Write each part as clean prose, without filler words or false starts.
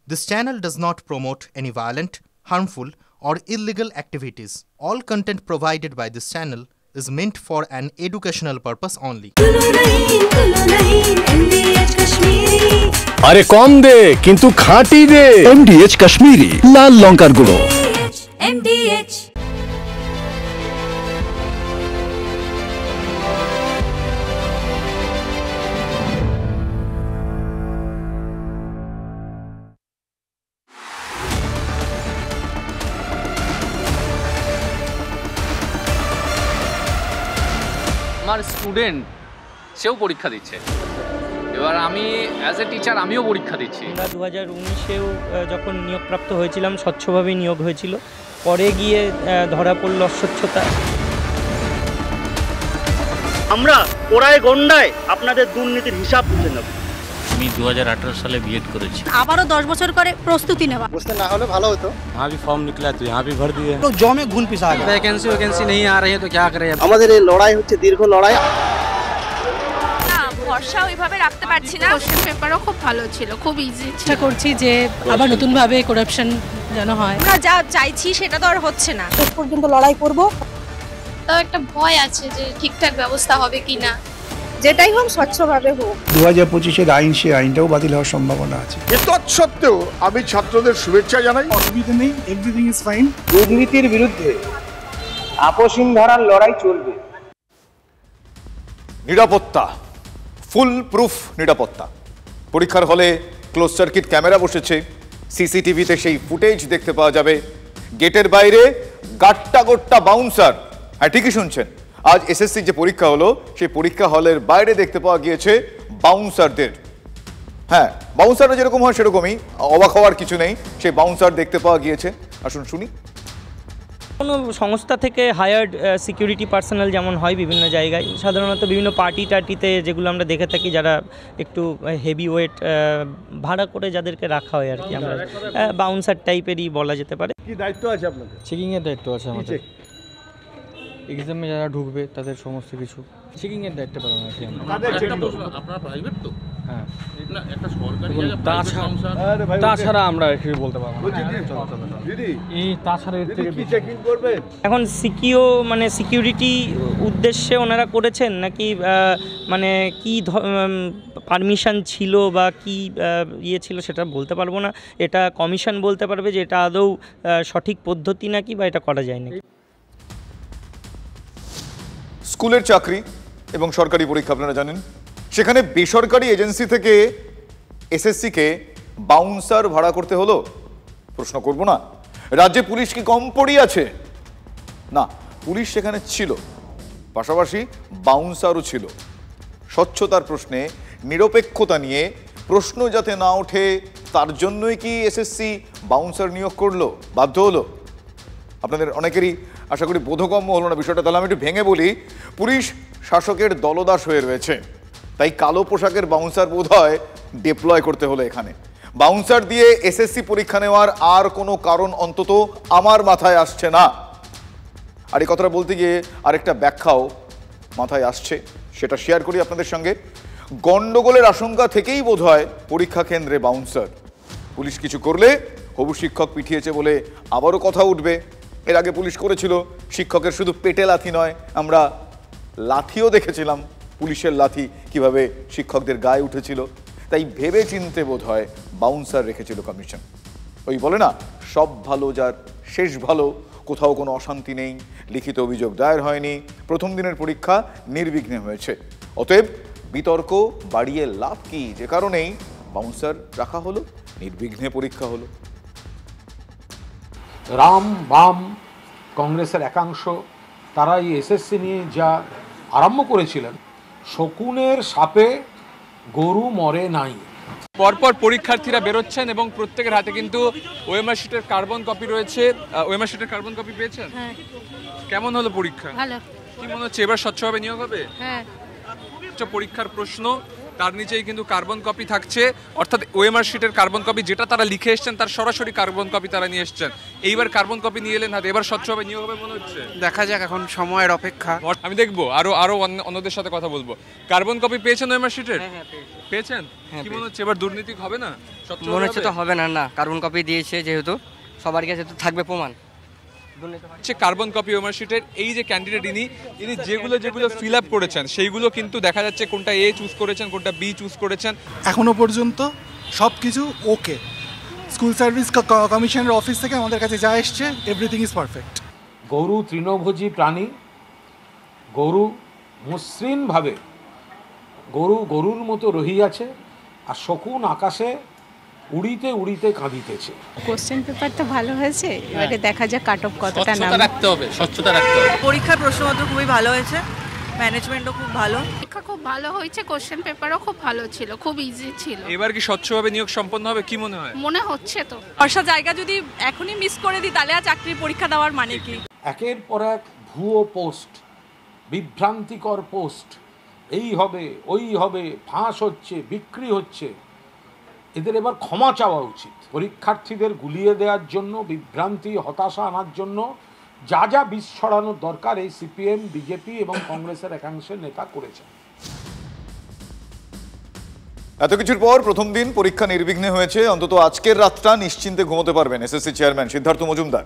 This channel does not promote any violent, harmful, or illegal activities. All content provided by this channel is meant for an educational purpose only. আরে কম দে কিন্তু খাঁটি দে MDH Kashmiri লাল লঙ্কার গুঁড়ো MDH আমার student সেও পরীক্ষা দিচ্ছে, এবার আমি অ্যাজ এ টিচার আমিও পরীক্ষা দিচ্ছি। আমরা 2019-এও যখন নিয়োগপ্রাপ্ত হয়েছিলাম স্বচ্ছভাবে নিয়োগ হয়েছিল, পরে গিয়ে ধরা পড়ল অস্বচ্ছতা। আমরা ওরাই গন্ডায় আপনাদের দুর্নীতির হিসাব বুঝে নেব। আমি 2018 সালে বিএড করেছি, আবারও 10 বছর করে প্রস্তুতি নেওয়া। বুঝতে না হলে ভালো হতো। यहाँ भी फॉर्म निकला तो यहाँ भी भर दिए। তো জমে ঘুন পিছা গেছে। वैकेंसी नहीं आ रही है तो क्या करें। আমাদের এই লড়াই হচ্ছে দীর্ঘ লড়াই। না, ভরসা ওইভাবে রাখতে পারছি না। কোশ্চেন পেপারও খুব ভালো ছিল, খুব ইজি ছিল। চেষ্টা করছি যে আবার নতুন ভাবে করাপশন যেন হয়। আমরা যা চাইছি সেটা তো আর হচ্ছে না। শেষ পর্যন্ত লড়াই করব। তাও একটা ভয় আছে যে ঠিকঠাক ব্যবস্থা হবে কিনা। যেটাই হোক স্বচ্ছভাবে হোক। 2025-এর আইন, সেই আইনটাও বাতিল হওয়ার সম্ভাবনা আছে। তৎসত্ত্বেও আমি ছাত্রদের শুভেচ্ছা জানাই। অসুবিধা নেই, এভরিথিং ইজ ফাইন। দুর্নীতির বিরুদ্ধে আপোষহীন ধারার লড়াই চলবে। নিরাপত্তা, ফুল প্রুফ নিরাপত্তা। পরীক্ষার হলে ক্লোজ সার্কিট ক্যামেরা বসেছে, সিসিটিভিতে সেই ফুটেজ দেখতে পাওয়া যাবে। গেটের বাইরে গাট্টা গোট্টা বাউন্সার। হ্যাঁ, ঠিকই শুনছেন, আজ এসএসসি যে পরীক্ষা হলো সেই পরীক্ষা হলের বাইরে দেখতে পাওয়া গিয়েছে বাউন্সারদের। হ্যাঁ, বাউন্সাররা যেরকম হয় সেরকমই, অবাক হওয়ার কিছু নেই, সেই বাউন্সার দেখতে পাওয়া গিয়েছে। আসুন শুনি। কোনো সংস্থা থেকে হায়ার্ড সিকিউরিটি পার্সোনাল যেমন হয় বিভিন্ন জায়গায়, সাধারণত বিভিন্ন পার্টি টার্টিতে যেগুলো আমরা দেখে থাকি, যারা একটু হেভি ওয়েট ভাড়া করে যাদেরকে রাখা হয় আর কি, আমরা বাউন্সার টাইপেরই বলা যেতে পারে। কি দায়িত্ব আছে আপনাদের? চেকিংয়ের দায়িত্ব আছে আমাদের। এক্সামে যারা ঢুকবে তাদের সমস্ত কিছু চেকিংয়ের দায়িত্ব পালন আছে। আপনারা প্রাইভেট তো? হ্যাঁ, একটা সরকারি তাছাড়া আমরা কিছু বলতে পারবো না। এই তাছাড়া এর থেকে কি চেকিং করবেন? এখন মানে সিকিউরিটি উদ্দেশ্যে ওনারা করেছেন নাকি মানে কি পারমিশন ছিল বা কি ইয়ে ছিল সেটা বলতে পারবো না। এটা কমিশন বলতে পারবে যে এটা আদৌ সঠিক পদ্ধতি নাকি বা এটা করা যায় নাকি। স্কুলের চাকরি এবং সরকারি পরীক্ষা আপনারা জানেন, সেখানে বেসরকারি এজেন্সি থেকে এসএসসিকে বাউন্সার ভাড়া করতে হলো। প্রশ্ন করব না, রাজ্যে পুলিশ কি কম পড়ি আছে? না, পুলিশ সেখানে ছিল, পাশাপাশি বাউন্সারও ছিল। স্বচ্ছতার প্রশ্নে নিরপেক্ষতা নিয়ে প্রশ্ন যাতে না ওঠে তার জন্যই কি এসএসসি বাউন্সার নিয়োগ করলো, বাধ্য হলো? আপনাদের অনেকেরই আশা করি বোধগম্য হলো না বিষয়টা। তাহলে আমি একটু ভেঙে বলি। পুলিশ শাসকের দলদাস হয়ে রয়েছে, তাই কালো পোশাকের বাউন্সার বোধ হয় ডিপ্লয় করতে হলো এখানে। বাউন্সার দিয়ে এসএসসি পরীক্ষা নেওয়ার আর কোনো কারণ অন্তত আমার মাথায় আসছে না। আর এই কথাটা বলতে গিয়ে আরেকটা ব্যাখ্যাও মাথায় আসছে, সেটা শেয়ার করি আপনাদের সঙ্গে। গন্ডগোলের আশঙ্কা থেকেই বোধ হয় পরীক্ষা কেন্দ্রে বাউন্সার। পুলিশ কিছু করলে হবু শিক্ষক পিঠিয়েছে বলে আবারও কথা উঠবে। এর আগে পুলিশ করেছিল, শিক্ষকের শুধু পেটে লাথি নয়, আমরা লাথিও দেখেছিলাম, পুলিশের লাথি কিভাবে শিক্ষকদের গায়ে উঠেছিল। তাই ভেবে চিনতে বোধ হয় বাউন্সার রেখেছিল কমিশন। ওই বলে না, সব ভালো যার শেষ ভালো। কোথাও কোনো অশান্তি নেই, লিখিত অভিযোগ দায়ের হয়নি, প্রথম দিনের পরীক্ষা নির্বিঘ্নে হয়েছে। অতএব বিতর্ক বাড়িয়ে লাভ কি, যে কারণেই বাউন্সার রাখা হলো, নির্বিঘ্নে পরীক্ষা হলো। রাম বাম কংগ্রেসের একাংশ তারা এই এসএসসি নিয়ে যা আরম্ভ করেছিলেন, শকুনের সাপে গরু মরে নাই। পরপর পরীক্ষার্থীরা বেরোচ্ছেন এবং প্রত্যেকের হাতে কিন্তু ওএমআর শিটের কার্বন কপি রয়েছে। ওএমআর শিটের কার্বন কপি পেয়েছেন? হ্যাঁ। কেমন হলো পরীক্ষা? ভালো। কি মনে হচ্ছে এবার স্বচ্ছভাবে নিয়োগ হবে? হ্যাঁ। পরীক্ষার প্রশ্ন তার নিচেই কিন্তু কার্বন কপি থাকছে, অর্থাৎ ওএমআর শিটের কার্বন কপি যেটা তারা লিখে এসছেন তার সরাসরি কার্বন কপি তারা নিয়ে এসছেন। এইবার কার্বন কপি নিয়ে এলেন হাতে, এবার স্বচ্ছভাবে নিয়োগ হবে মনে হচ্ছে। দেখা যাক, এখন সময়ের অপেক্ষা। আমি দেখবো আরো অন্যদের সাথে কথা বলবো। কার্বন কপি পেয়েছেন ওএমআর শিটের? পেয়েছেন? কি মনে হচ্ছে এবার দুর্নীতি হবে না? মনে হচ্ছে তো হবে না। না, কার্বন কপি দিয়েছে যেহেতু সবার কাছে তো থাকবে প্রমাণ। কার্বন কপি ওএমআর শিটের এই যে ক্যান্ডিডেট ইনি যেগুলো ফিল আপ করেছেন সেইগুলো কিন্তু দেখা যাচ্ছে কোনটা এ চুজ করেছেন, কোনটা বি চুজ করেছেন। এখনো পর্যন্ত সব কিছু ওকে। স্কুল সার্ভিস কমিশনের অফিস থেকে আমাদের কাছে যা এসছে এভরিথিং ইজ পারফেক্ট। গরু তৃণভোজী প্রাণী, গরু মসৃণভাবে গরুর মতো রহিয়াছে, আর শকুন আকাশে উড়িতে উড়িতে কাঁদিতেছে। কোশ্চেন পেপার তো ভালো হয়েছে, এবারে দেখা যাক কাট অফ কতটা নাম। রাখতে হবে, স্বচ্ছতা রাখতে হবে। পরীক্ষার প্রশ্নপত্র খুবই ভালো হয়েছে, ম্যানেজমেন্টও খুব ভালো। পরীক্ষা খুব ভালো হয়েছে, কোশ্চেন পেপারও খুব ভালো ছিল, খুব ইজি ছিল। এবার কি স্বচ্ছভাবে নিয়োগ সম্পন্ন হবে কি মনে হয়? মনে হচ্ছে তো। বর্ষা জায়গা যদি এখনই মিস করে দিই তাহলে আর চাকরির পরীক্ষা দেওয়ার মানে কি? একের পর এক ভুয়ো পোস্ট, বিভ্রান্তিকর পোস্ট, এই হবে ওই হবে, ফাঁস হচ্ছে, বিক্রি হচ্ছে। এদের এবার ক্ষমা চাওয়া উচিত। পরীক্ষার্থীদের গুলিয়ে দেওয়ার জন্য, বিভ্রান্তি হতাশা আনার জন্য যা বিষ ছড়ানোর দরকার এই সিপিএম, বিজেপি এবং কংগ্রেসের একাংশের নেতা করেছেন। এত কিছুর পর প্রথম দিন পরীক্ষা নির্বিঘ্নে হয়েছে। অন্তত আজকের রাতটা নিশ্চিন্তে ঘুমোতে পারবেন এসএসসি চেয়ারম্যান সিদ্ধার্থ মজুমদার।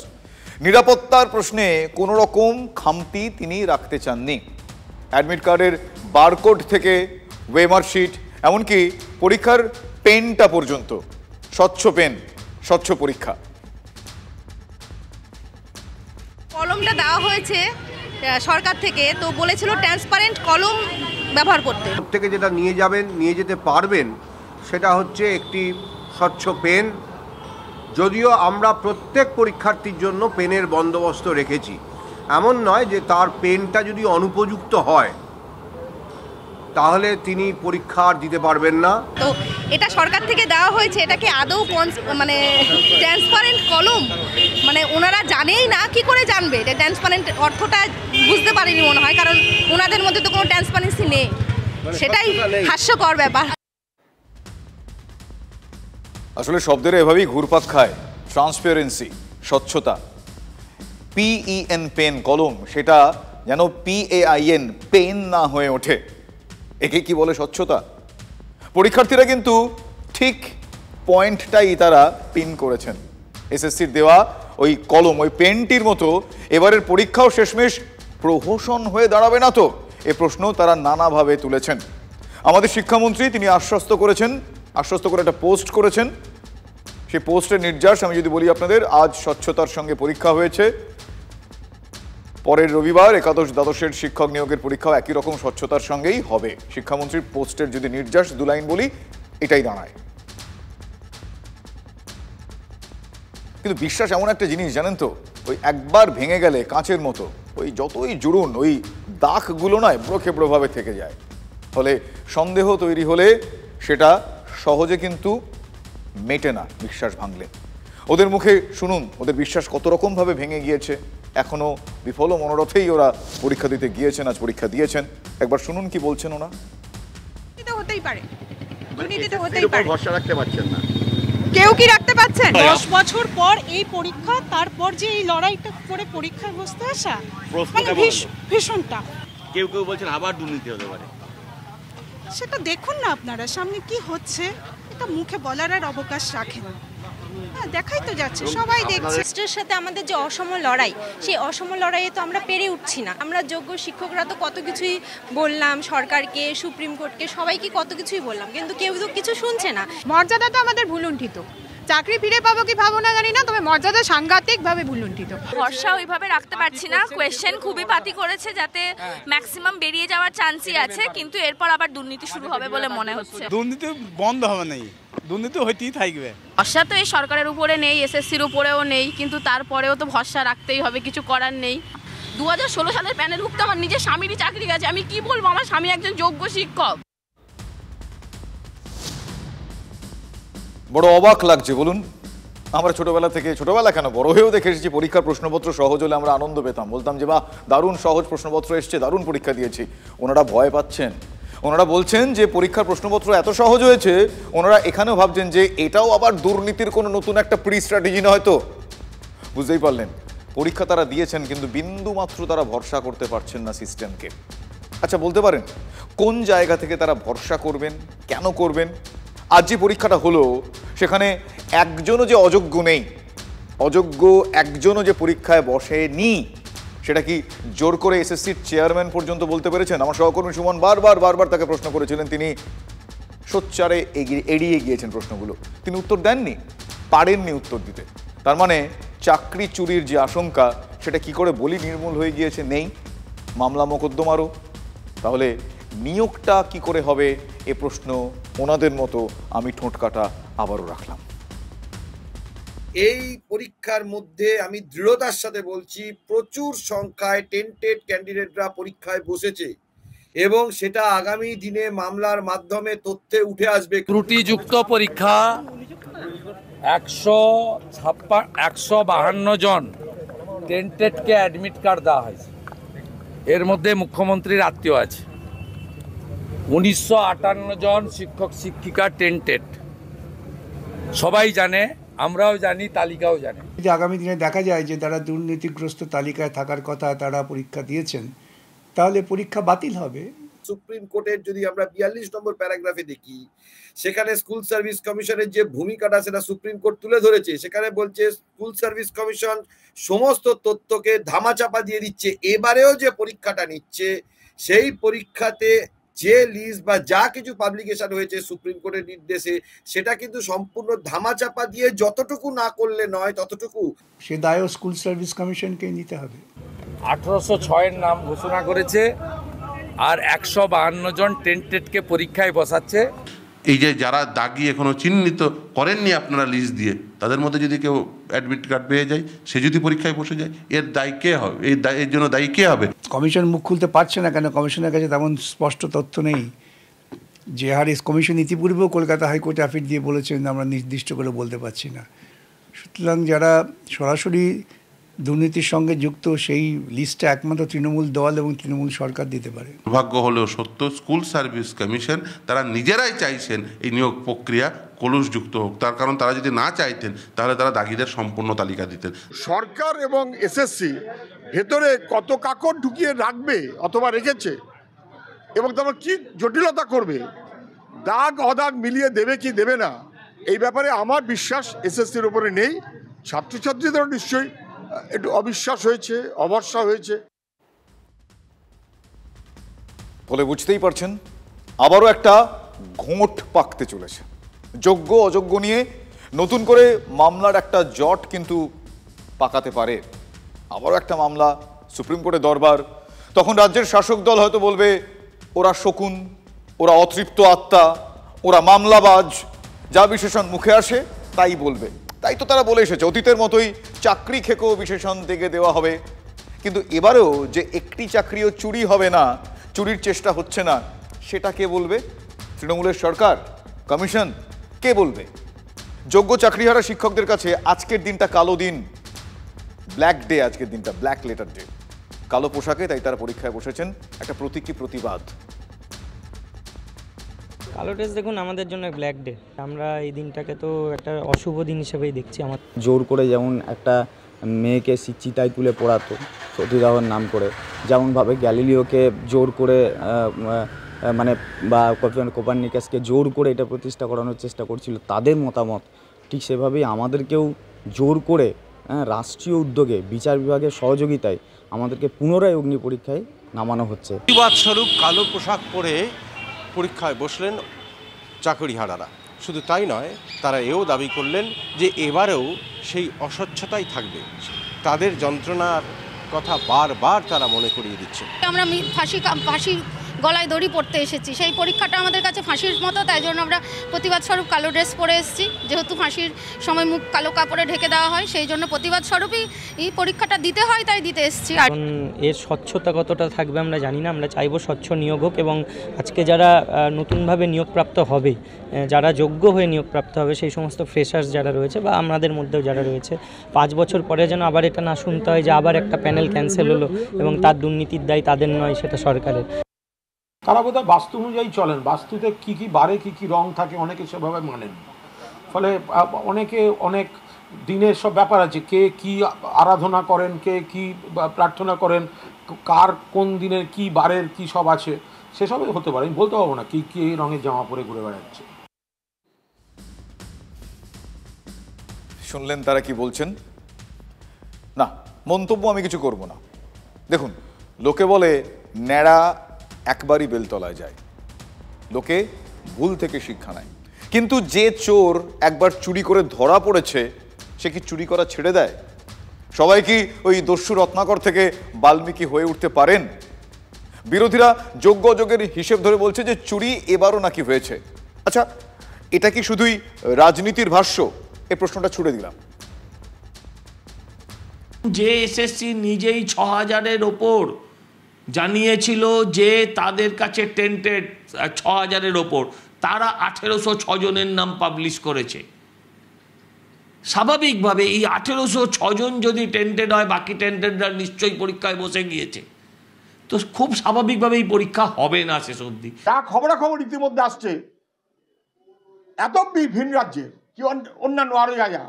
নিরাপত্তার প্রশ্নে কোনো রকম খামতি তিনি রাখতে চাননি। অ্যাডমিট কার্ডের বারকোড থেকে ওয়েমার শিট, এমনকি পরীক্ষার পেনটা পর্যন্ত স্বচ্ছ পেন, স্বচ্ছ পরীক্ষা। কলমটা দেওয়া হয়েছে সরকার থেকে, তো বলেছিল ট্রান্সপারেন্ট কলম ব্যবহার করতে। থেকে যেটা নিয়ে যাবেন, নিয়ে যেতে পারবেন, সেটা হচ্ছে একটি স্বচ্ছ পেন। যদিও আমরা প্রত্যেক পরীক্ষার্থীর জন্য পেনের বন্দোবস্ত রেখেছি, এমন নয় যে তার পেনটা যদি অনুপযুক্ত হয় তাহলে তিনি পরীক্ষা দিতে পারবেন না। তো এটা সরকার থেকে দেওয়া হয়েছে, এটা কি আদৌ মানে ট্রান্সপারেন্ট কলম? মানে ওনারা জানেই না, কি করে জানবে এটা ট্রান্সপারেন্ট অর্থটা বুঝতে পারেনি মনে হয়, কারণ ওনাদের মধ্যে তো কোনো ট্রান্সপারেন্সি নেই, সেটাই হাস্যকর ব্যাপার। আসলে শব্দের এভাবেই ঘুরপাক খায়। ট্রান্সপারেন্সি, স্বচ্ছতা। PEN পেন, কলম, সেটা যেন PAIN পেন না হয়ে ওঠে। একে কি বলে স্বচ্ছতা? পরীক্ষার্থীরা কিন্তু ঠিক পয়েন্টটাই তারা পিন করেছেন। এসএসসির দেওয়া ওই কলম, ওই পেনটির মতো এবারের পরীক্ষাও শেষমেশ প্রহসন হয়ে দাঁড়াবে না তো? এ প্রশ্ন তারা নানাভাবে তুলেছেন। আমাদের শিক্ষামন্ত্রী তিনি আশ্বস্ত করে একটা পোস্ট করেছেন। সেই পোস্টের নির্যাস আমি যদি বলি আপনাদের, আজ স্বচ্ছতার সঙ্গে পরীক্ষা হয়েছে। পরের রবিবার একাদশ দ্বাদশের শিক্ষক নিয়োগের পরীক্ষাও একই রকম স্বচ্ছতার সঙ্গেই হবে। শিক্ষামন্ত্রীর পোস্টের যদি নির্যাস দু লাইন বলি, এটাই দাঁড়ায়। কিন্তু বিশ্বাস এমন একটা জিনিস জানেন তো, ওই একবার ভেঙে গেলে কাঁচের মতো ওই যতই জুড়ুন ওই দাগগুলো নয় ব্রোভাবে থেকে যায়। ফলে সন্দেহ তৈরি হলে সেটা সহজে কিন্তু মেটে না বিশ্বাস ভাঙলে। ওদের মুখে শুনুন ওদের বিশ্বাস কত রকমভাবে ভেঙে গিয়েছে। এখনো বিফল মনোরথেই ওরা পরীক্ষা দিতে গিয়েছেন, আজ পরীক্ষা দিয়েছেন। একবার শুনুন কি বলছেন ওরা। হতেই পারে, দুর্নীতি হতেই পারে, ভরসা রাখতে পারছেন না, কেউ কি রাখতে পারছেন? 10 বছর পর এই পরীক্ষা, তারপর যে এই লড়াইটা করে পরীক্ষায় বসতে আসা, মানে ভীষণ টাফ। কেউ বলছেন আবার দুর্নীতি হতে পারে। সেটা দেখুন না আপনারা সামনে কি হচ্ছে, এটা মুখে বলার আর অবকাশ রাখেন না। দেখাই তো যাচ্ছে, সবাই দেখছে। রাষ্ট্রের সাথে আমাদের যে অসম লড়াই, সেই অসম লড়াইয়ে তো আমরা পেরে উঠছি না। আমরা যোগ্য শিক্ষকরা তো কত কিছুই বললাম, সরকারকে, সুপ্রিম কোর্টকে, সবাইকে কত কিছুই বললাম, কিন্তু কেউ তো কিছু শুনছে না। মর্যাদা তো আমাদের ভুলুণ্ঠিত, চাকরি ফিরে পাবো কি পাবো না জানি না, তবে মর্যাদা সাংঘাতিকভাবে ভুলুণ্ঠিত। ভরসা ওইভাবে রাখতে পারছি না। কোয়েশ্চেন খুবই পাতি করেছে, যাতে ম্যাক্সিমাম বেরিয়ে যাওয়ার চান্সই আছে, কিন্তু এরপর আবার দুর্নীতি শুরু হবে বলে মনে হচ্ছে। দুর্নীতি বন্ধ হবে না, দুর্নীতি হইতেই থাকবে। ভরসা তো এই সরকারের উপরে নেই, এসএসসির উপরেও নেই, কিন্তু তারপরেও তো ভরসা রাখতেই হবে, কিছু করার নেই। 2016 সালের প্যানেলভুক্ত আমার নিজের স্বামীরই চাকরি গেছে, আমি কি বলবো? আমার স্বামী একজন যোগ্য শিক্ষক। বড় অবাক লাগছে বলুন। আমরা ছোটবেলা কেন বড় হয়েও দেখে এসেছি পরীক্ষার প্রশ্নপত্র সহজ হলে আমরা আনন্দ পেতাম, বলতাম যে বাহ দারুণ সহজ প্রশ্নপত্র এসছে, দারুণ পরীক্ষা দিয়েছি। ওনারা ভয় পাচ্ছেন। ওনারা বলছেন যে পরীক্ষার প্রশ্নপত্র এত সহজ হয়েছে, ওনারা এখানেও ভাবছেন যে এটাও আবার দুর্নীতির কোনো নতুন একটা প্রি স্ট্র্যাটেজি না হয়তো। বুঝতেই পারলেন, পরীক্ষা তারা দিয়েছেন কিন্তু বিন্দু মাত্র তারা ভরসা করতে পারছেন না সিস্টেমকে। আচ্ছা বলতে পারেন কোন জায়গা থেকে তারা ভরসা করবেন, কেন করবেন? আজ যে পরীক্ষাটা হলো সেখানে একজনও যে অযোগ্য নেই, অযোগ্য একজনও যে পরীক্ষায় বসেনি, সেটা কি জোর করে এসএসসির চেয়ারম্যান পর্যন্ত বলতে পেরেছেন? আমার সহকর্মী সুমন বারবার তাকে প্রশ্ন করেছিলেন, তিনি সোচ্চারে এড়িয়ে গিয়েছেন প্রশ্নগুলো, তিনি উত্তর দেননি, পারেননি উত্তর দিতে। তার মানে চাকরি চুরির যে আশঙ্কা সেটা কি করে বলি নির্মূল হয়ে গিয়েছে? নেই, মামলা মোকদ্দমারও। তাহলে নিয়োগটা কি করে হবে এ প্রশ্ন ওনাদের মতো আমি ঠোঁট কাটা আবারও রাখলাম। এই পরীক্ষার মধ্যে আমি দৃঢ়তার সাথে বলছি প্রচুর সংখ্যায় টেন্টেড ক্যান্ডিডেটরা পরীক্ষায় বসেছে এবং সেটা আগামী দিনে মামলার মাধ্যমে তথ্যে উঠে আসবে। ত্রুটিযুক্ত পরীক্ষা 152 জন টেন্টেডকে অ্যাডমিট কার্ড দেওয়া হয়েছে। এর মধ্যে মুখ্যমন্ত্রীর আত্মীয় আছে। 1958 জন শিক্ষক শিক্ষিকা টেন্টেড, সবাই জানে, আমরাও জানি, তালিকাও জানে। যে আগামী দিনে দেখা যায় যে তারা দুর্নীতিগ্রস্ত তালিকায় থাকার কথা, তারা পরীক্ষা দিয়েছেন, তাহলে পরীক্ষা বাতিল হবে। সুপ্রিম কোর্টের যদি আমরা 42 নম্বর প্যারাগ্রাফে দেখি, সেখানে স্কুল সার্ভিস কমিশনের যে ভূমিকাটা সেটা সুপ্রিম কোর্ট তুলে ধরেছে। সেখানে বলছে স্কুল সার্ভিস কমিশন সমস্ত তথ্যকে ধামাচাপা দিয়ে দিচ্ছে। এবারেও যে পরীক্ষাটা নিচ্ছে সেই পরীক্ষাতে যে লিস্ট বা যা কিছু পাবলিকেশন হয়েছে সুপ্রিম কোর্টের নির্দেশে, সেটা কিন্তু সম্পূর্ণ ধামাচাপা দিয়ে যতটুকু না করলে নয় ততটুকু, সে দায়ও স্কুল সার্ভিস কমিশনকে নিতে হবে। 1806 নাম ঘোষণা করেছে আর 152 জন টেন্টেডকে পরীক্ষায় বসাচ্ছে। এই যে যারা দাগি এখনো চিহ্নিত করেননি আপনারা লিস্ট দিয়ে, তাদের মধ্যে যদি কেউ অ্যাডমিট কার্ড পেয়ে যায়, সে যদি পরীক্ষায় বসে যায়, এর দায়ী কে হবে? এর জন্য দায়ী কে হবে? কমিশন মুখ খুলতে পারছে না কেন? কমিশনের কাছে তেমন স্পষ্ট তথ্য নেই। যে হারে কমিশন ইতিপূর্বেও কলকাতা হাইকোর্টে অ্যাফিড দিয়ে বলেছেন, আমরা নির্দিষ্ট করে বলতে পারছি না। সুতরাং যারা সরাসরি দুর্নীতির সঙ্গে যুক্ত, সেই লিস্টটা একমাত্র তৃণমূল দল এবং তৃণমূল সরকার দিতে পারে। দুর্ভাগ্য হলেও সত্য, স্কুল সার্ভিস কমিশন তারা নিজেরাই চাইছেন এই নিয়োগ প্রক্রিয়া কলুষযুক্ত হোক। তার কারণ তারা যদি না চাইতেন তাহলে তারা দাগিদের সম্পূর্ণ তালিকা দিতেন। সরকার এবং এসএসসি ভেতরে কত কাকড় ঢুকিয়ে রাখবে অথবা রেখেছে এবং তারা কি জটিলতা করবে, দাগ অদাগ মিলিয়ে দেবে কি দেবে না, এই ব্যাপারে আমার বিশ্বাস এসএসসির উপরে নেই। ছাত্রছাত্রীদেরও নিশ্চয়ই একটু অবিশ্বাস হয়েছে, অভরসা হয়েছে। বলে বুঝতেই পারছেন আবারও একটা ঘোঁট পাকতে চলেছে। যোগ্য অযোগ্য নিয়ে নতুন করে মামলার একটা জট কিন্তু পাকাতে পারে। আবারও একটা মামলা, সুপ্রিম কোর্টে দরবার। তখন রাজ্যের শাসক দল হয়তো বলবে ওরা শকুন, ওরা অতৃপ্ত আত্মা, ওরা মামলাবাজ, যা বিশেষণ মুখে আসে তাই বলবে। তাই তো তারা বলে এসেছে, অতীতের মতোই চাকরি খেকেও বিশেষণ থেকে দেওয়া হবে। কিন্তু এবারেও যে একটি চাকরিও চুরি হবে না, চুরির চেষ্টা হচ্ছে না, সেটা কে বলবে? তৃণমূলের সরকার, কমিশন, কে বলবে? যোগ্য চাকরিহারা শিক্ষকদের কাছে আজকের দিনটা কালো দিন, ব্ল্যাক ডে। আজকের দিনটা ব্ল্যাক লেটার ডে, কালো পোশাকে, তাই তারা পরীক্ষায় বসেছেন। একটা প্রতীকী প্রতিবাদ। কালো ড্রেস দেখুন আমাদের জন্য ব্ল্যাক ডে। আমরা এই দিনটাকে তো একটা অশুভ দিন হিসেবেই দেখছি। আমার জোর করে যেমন একটা মেয়েকে চিতায় তুলে পড়াতো সতীদাহর নাম করে, যেমনভাবে গ্যালিলিওকে জোর করে মানে বা কোপারনিকাসকে জোর করে এটা প্রতিষ্ঠা করানোর চেষ্টা করছিল তাদের মতামত, ঠিক সেভাবেই আমাদেরকেও জোর করে রাষ্ট্রীয় উদ্যোগে বিচার বিভাগের সহযোগিতায় আমাদেরকে পুনরায় অগ্নি পরীক্ষায় নামানো হচ্ছে। প্রতিবাদস্বরূপ কালো পোশাক পরে পরীক্ষায় বসলেন চাকরিহারারা। শুধু তাই নয়, তারা এও দাবি করলেন যে এবারেও সেই অস্বচ্ছতাই থাকবে। তাদের যন্ত্রণার কথা বারবার তারা মনে করিয়ে দিচ্ছে। আমরা ফাঁসি গলায় দড়ি পড়তে এসেছি, সেই পরীক্ষাটা আমাদের কাছে ফাঁসির মতো, তাই জন্য আমরা প্রতিবাদ স্বরূপ কালো ড্রেস পরে এসেছি। যেহেতু ফাঁসির সময় মুখ কালো কাপড়ে ঢেকে দেওয়া হয়, সেই জন্য প্রতিবাদ স্বরূপই এই পরীক্ষাটা দিতে হয়, তাই দিতে এসেছি। এখন এর স্বচ্ছতা কতটা থাকবে আমরা জানি না। আমরা চাইবো স্বচ্ছ নিয়োগ হোক এবং আজকে যারা নতুনভাবে নিয়োগপ্রাপ্ত হবে, যারা যোগ্য হয়ে নিয়োগপ্রাপ্ত হবে, সেই সমস্ত ফ্রেশার্স যারা রয়েছে বা আমাদের মধ্যেও যারা রয়েছে, 5 বছর পরে যেন আবার এটা না শুনতে হয় যে আবার একটা প্যানেল ক্যান্সেল হলো এবং তার দুর্নীতির দায় তাদের নয়, সেটা সরকারের। তারা বোধহয় বাস্তু অনুযায়ী চলেন, বাস্তুতে কি কি বারে কি কি রং থাকে অনেকে সেভাবে মানেন। ফলে অনেকে অনেক দিনের সব ব্যাপার আছে, কে কি আরাধনা করেন, কে কি প্রার্থনা করেন, কার কোন দিনের কি বারের কি সব আছে, সেসবই হতে পারে। আমি বলতে পারবো না কি কি রঙের জামা পরে ঘুরে বেড়াচ্ছে। শুনলেন তারা কি বলছেন? না, মন্তব্য আমি কিছু করব না। দেখুন, লোকে বলে ন্যাড়া একবারই বেলতলায় যায়, লোকে ভুল থেকে শিক্ষা নেয়। কিন্তু যে চোর একবার চুরি করে ধরা পড়েছে সে কি চুরি করা ছেড়ে দেয়? সবাই কি ওই দস্যু রত্নাকর থেকে বাল্মীকি হয়ে উঠতে পারেন? বিরোধীরা যোগ্য অযোগ্যের হিসেব ধরে বলছে যে চুরি এবারও নাকি হয়েছে। আচ্ছা, এটা কি শুধুই রাজনীতির ভাষ্য? এই প্রশ্নটা ছুড়ে দিলাম। যে এসএসসি নিজেই 6000-এর ওপর জানিয়েছিল যে তাদের কাছে টেন্টেড 6000-এর ওপর, তারা 1806 জনের নাম পাবলিশ করেছে। স্বাভাবিকভাবে এই 1806 জন যদি টেন্টেড হয়, বাকি টেন্টেডরা নিশ্চয়ই পরীক্ষায় বসে গিয়েছে, তো খুব স্বাভাবিকভাবে এই পরীক্ষা হবে না শেষ অবধি। তা খবরাখবর ইতিমধ্যে আসছে এত ভিন রাজ্যে কি অন্যান্য আরো জায়গা,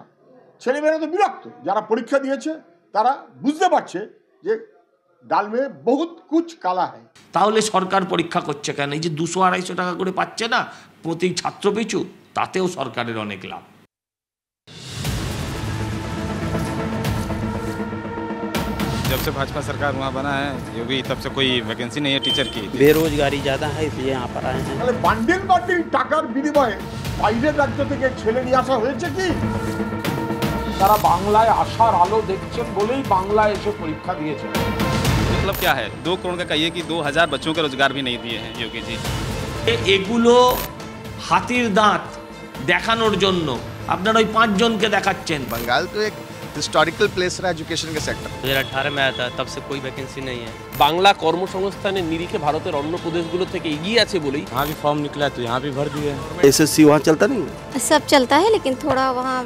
ছেলেমেয়েরা তো বিরক্ত, যারা পরীক্ষা দিয়েছে তারা বুঝতে পারছে যে ডাল মে বহুত কুছ কালা হয়। তাহলে সরকার পরীক্ষা করছে কেন? এই যে 200-250 টাকা করে পাচ্ছে না প্রতি ছাত্র পিছু, তাতেও সরকারের অনেক লাভ। जब से भाजपा सरकार वहाँ बना है योगी, तब से कोई वैकेंसी नहीं है टीचर की। बेरोजगारी ज़्यादा है इसलिए यहाँ पर आए हैं। বান্ডিল বান্ডিল টাকার বিনিময়ে বাইরের রাজ্য থেকে ছেলে নিয়ে আসা হয়েছে কি? তারা বাংলায় আসার আলো দেখছেন বলেই বাংলায় এসে পরীক্ষা দিয়েছেন। मतलब क्या है, 2 करोड़ का कहिए कि 2000 बच्चों के रोजगार भी नहीं दिए हैं योगी जी। এগুলো হাতির দাঁত দেখানোর জন্য আপনারা ওই 5 জনকে দেখাচ্ছেন। बंगाल तो एक हिस्टोरिकल प्लेस रहा एजुकेशन के सेक्टर। 2018 में आया था, तब से कोई वैकेंसी नहीं है। বাংলা কর্মসংস্থানের নিরিখে ভারতের অন্য প্রদেশগুলো থেকে এগিয়ে আছে বলেই यहाँ भी फॉर्म निकला तो यहाँ भी भर दिए। एसएससी वहाँ चलता नहीं? सब चलता है लेकिन थोड़ा वहाँ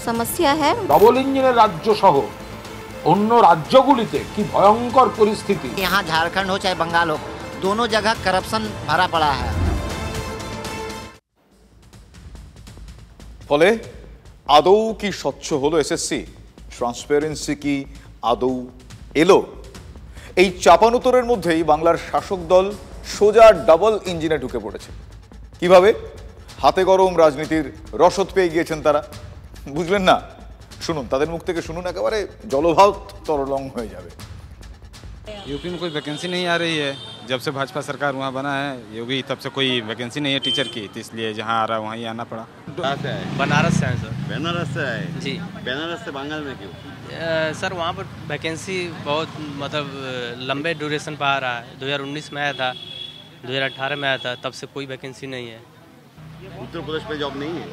समस्या है। ডবল ইঞ্জিনের রাজ্য সহ অন্য রাজ্যগুলিতে কি ভয়ঙ্কর পরিস্থিতি। यहाँ झारखंड हो चाहे बंगाल हो, दोनों जगह करप्शन भरा पड़ा है। ফলে আদৌ কি স্বচ্ছ হলো এসএসসি? ট্রান্সপারেন্সি কি আদৌ এলো? এই চাপানোতরের মধ্যেই বাংলার শাসক দল সোজা ডাবল ইঞ্জিনে ঢুকে পড়েছে। কিভাবে? হাতে গরম রাজনীতির রসদ পেয়ে গিয়েছেন তারা। বুঝলেন না? শুনুন, তাদের মুখ থেকে শুনুন, একেবারে জলভাত তরলং হয়ে যাবে। यूपी में कोई वैकेंसी नहीं आ रही है। जब से भाजपा सरकार वहाँ बना है योगी, तब से कोई वैकेंसी नहीं है टीचर की, तो इसलिए जहाँ आ रहा वहीं आना पड़ा। बनारस से आए सर। बनारस से आए जी। बनारस से बंगाल में क्यों? सर वहाँ पर वैकेंसी बहुत मतलब लंबे ड्यूरेशन पर आ रहा है। 2019 में आया था, 2018 में आया था, तब से कोई वैकेंसी नहीं है। उत्तर प्रदेश में जॉब नहीं है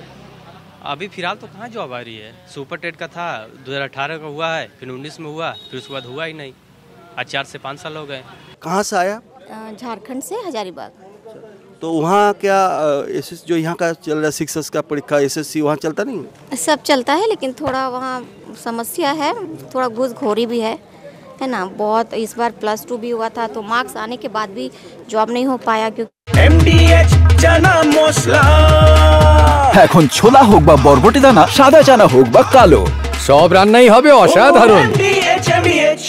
अभी फिलहाल तो कहाँ जॉब आ रही है? सुपर टेट का था, 2018 का हुआ है, फिर 19 में हुआ, फिर उसके बाद हुआ ही नहीं। आज 4 से 5 साल हो गए। कहाँ से आया? झारखंड से हजारीबाग। तो वहाँ क्या एसएस जो यहाँ का चल रहा है 6 का परीक्षा एसएससी वहाँ चलता नहीं? सब चलता है लेकिन थोड़ा वहाँ समस्या है, थोड़ा घूसखोरी भी है ना बहुत। इस बार +2 भी हुआ था तो मार्क्स आने के बाद भी जॉब नहीं हो पाया क्योंकि MDH চানা মশলা। এখন ছোলা হোক বা বরবটি দানা, সাদা চানা হোক বা কালো, সব রান্নাই হবে অসাধারণ। MDH